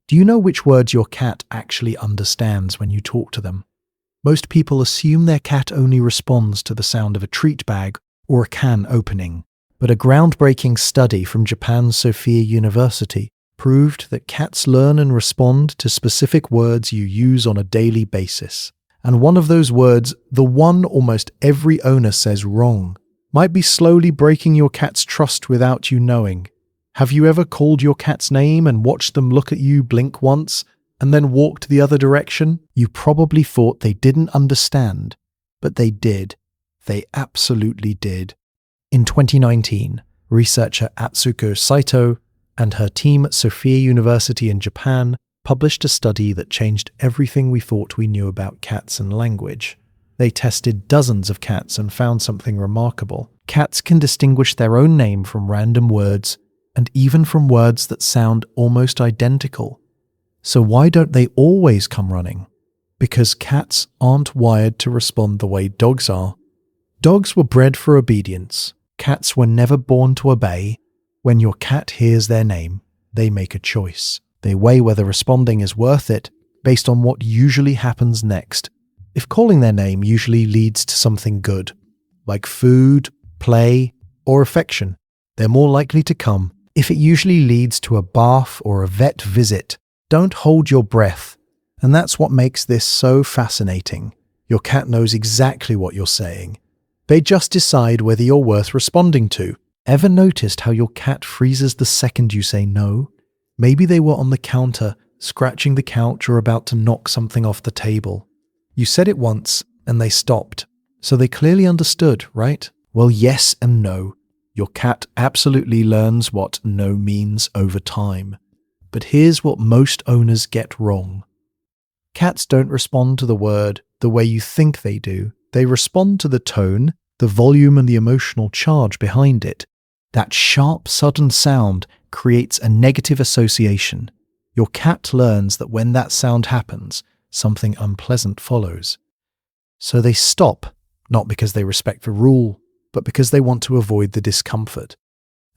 Do you know which words your cat actually understands when you talk to them? Most people assume their cat only responds to the sound of a treat bag or a can opening. But a groundbreaking study from Japan's Sophia University proved that cats learn and respond to specific words you use on a daily basis. And one of those words, the one almost every owner says wrong, might be slowly breaking your cat's trust without you knowing. Have you ever called your cat's name and watched them look at you, blink once, and then walked the other direction? You probably thought they didn't understand, but they did. They absolutely did. In 2019, researcher Atsuko Saito and her team at Sophia University in Japan published a study that changed everything we thought we knew about cats and language. They tested dozens of cats and found something remarkable. Cats can distinguish their own name from random words, and even from words that sound almost identical. So why don't they always come running? Because cats aren't wired to respond the way dogs are. Dogs were bred for obedience. Cats were never born to obey. When your cat hears their name, they make a choice. They weigh whether responding is worth it based on what usually happens next. If calling their name usually leads to something good, like food, play, or affection, they're more likely to come. If it usually leads to a bath or a vet visit, don't hold your breath. And that's what makes this so fascinating. Your cat knows exactly what you're saying. They just decide whether you're worth responding to. Ever noticed how your cat freezes the second you say no? Maybe they were on the counter, scratching the couch or about to knock something off the table. You said it once, and they stopped. So they clearly understood, right? Well, yes and no. Your cat absolutely learns what no means over time. But here's what most owners get wrong. Cats don't respond to the word the way you think they do. They respond to the tone, the volume, and the emotional charge behind it. That sharp, sudden sound creates a negative association. Your cat learns that when that sound happens, something unpleasant follows. So they stop, not because they respect the rule, but because they want to avoid the discomfort.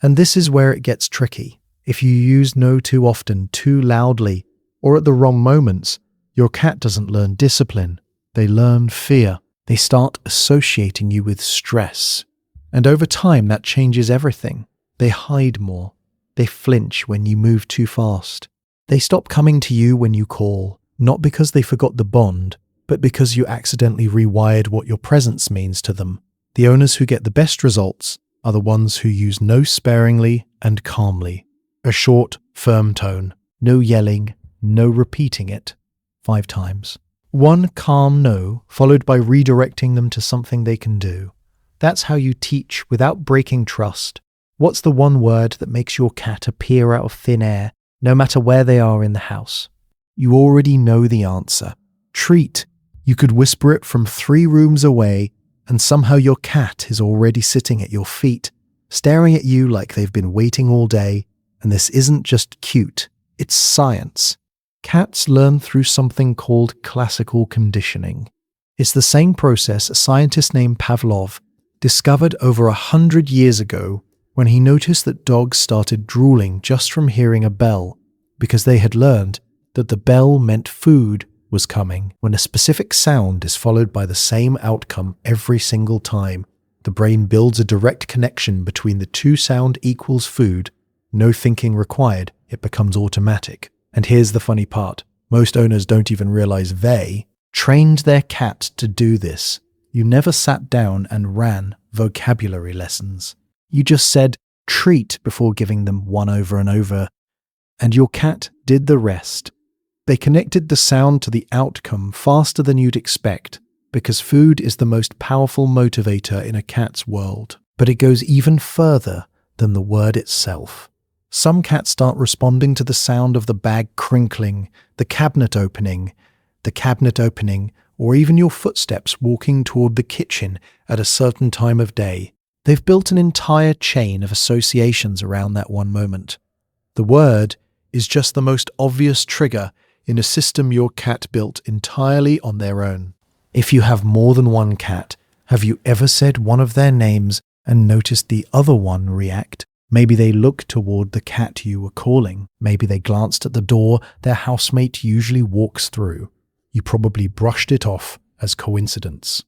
And this is where it gets tricky. If you use no too often, too loudly, or at the wrong moments, your cat doesn't learn discipline. They learn fear. They start associating you with stress. And over time, that changes everything. They hide more. They flinch when you move too fast. They stop coming to you when you call, not because they forgot the bond, but because you accidentally rewired what your presence means to them. The owners who get the best results are the ones who use no sparingly and calmly. A short, firm tone. No yelling, no repeating it 5 times. One calm no, followed by redirecting them to something they can do. That's how you teach without breaking trust. What's the one word that makes your cat appear out of thin air, no matter where they are in the house? You already know the answer. Treat. You could whisper it from 3 rooms away, and somehow your cat is already sitting at your feet, staring at you like they've been waiting all day. And this isn't just cute, it's science. Cats learn through something called classical conditioning. It's the same process a scientist named Pavlov discovered over 100 years ago when he noticed that dogs started drooling just from hearing a bell, because they had learned that the bell meant food was coming. When a specific sound is followed by the same outcome every single time, the brain builds a direct connection between the 2 sound equals food. No thinking required, it becomes automatic. And here's the funny part. Most owners don't even realize they trained their cat to do this. You never sat down and ran vocabulary lessons. You just said treat before giving them one over and over, and your cat did the rest. They connected the sound to the outcome faster than you'd expect, because food is the most powerful motivator in a cat's world. But it goes even further than the word itself. Some cats start responding to the sound of the bag crinkling, the cabinet opening, or even your footsteps walking toward the kitchen at a certain time of day. They've built an entire chain of associations around that one moment. The word is just the most obvious trigger in a system your cat built entirely on their own. If you have more than one cat, have you ever said one of their names and noticed the other one react? Maybe they looked toward the cat you were calling. Maybe they glanced at the door their housemate usually walks through. You probably brushed it off as coincidence.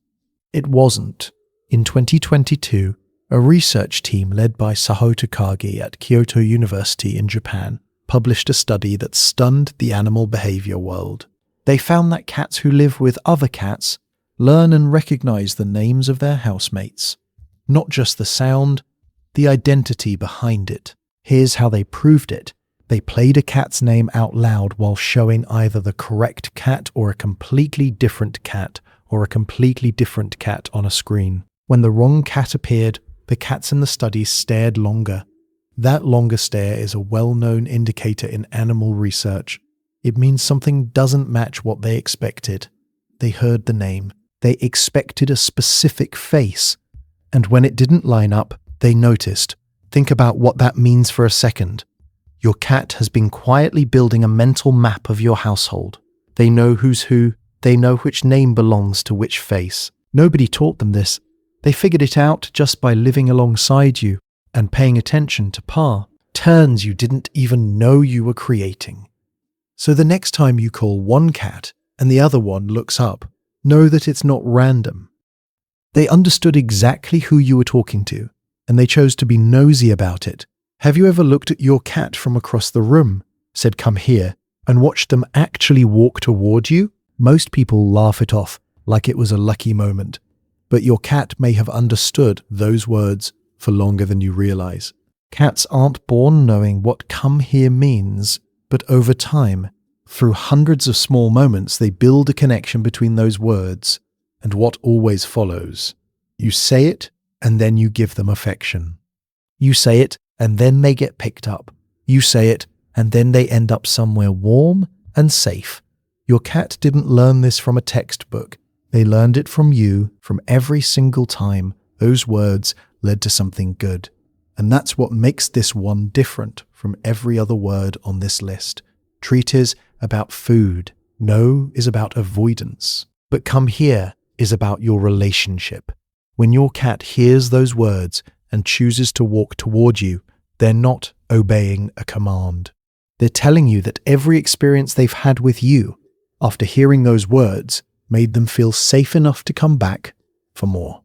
It wasn't. In 2022, a research team led by Saho Takagi at Kyoto University in Japan published a study that stunned the animal behavior world. They found that cats who live with other cats learn and recognize the names of their housemates. Not just the sound, the identity behind it. Here's how they proved it. They played a cat's name out loud while showing either the correct cat or a completely different cat on a screen. When the wrong cat appeared, the cats in the study stared longer. That longer stare is a well-known indicator in animal research. It means something doesn't match what they expected. They heard the name. They expected a specific face. And when it didn't line up, they noticed. Think about what that means for a second. Your cat has been quietly building a mental map of your household. They know who's who. They know which name belongs to which face. Nobody taught them this. They figured it out just by living alongside you and paying attention to turns you didn't even know you were creating. So the next time you call one cat and the other one looks up, know that it's not random. They understood exactly who you were talking to, and they chose to be nosy about it. Have you ever looked at your cat from across the room, said "come here," and watched them actually walk toward you? Most people laugh it off like it was a lucky moment, but your cat may have understood those words for longer than you realize. Cats aren't born knowing what "come here" means, but over time, through hundreds of small moments, they build a connection between those words and what always follows. You say it, and then you give them affection. You say it, and then they get picked up. You say it, and then they end up somewhere warm and safe. Your cat didn't learn this from a textbook. They learned it from you, from every single time those words led to something good. And that's what makes this one different from every other word on this list. Treat is about food. No is about avoidance. But "come here" is about your relationship. When your cat hears those words and chooses to walk toward you, they're not obeying a command. They're telling you that every experience they've had with you, after hearing those words, made them feel safe enough to come back for more.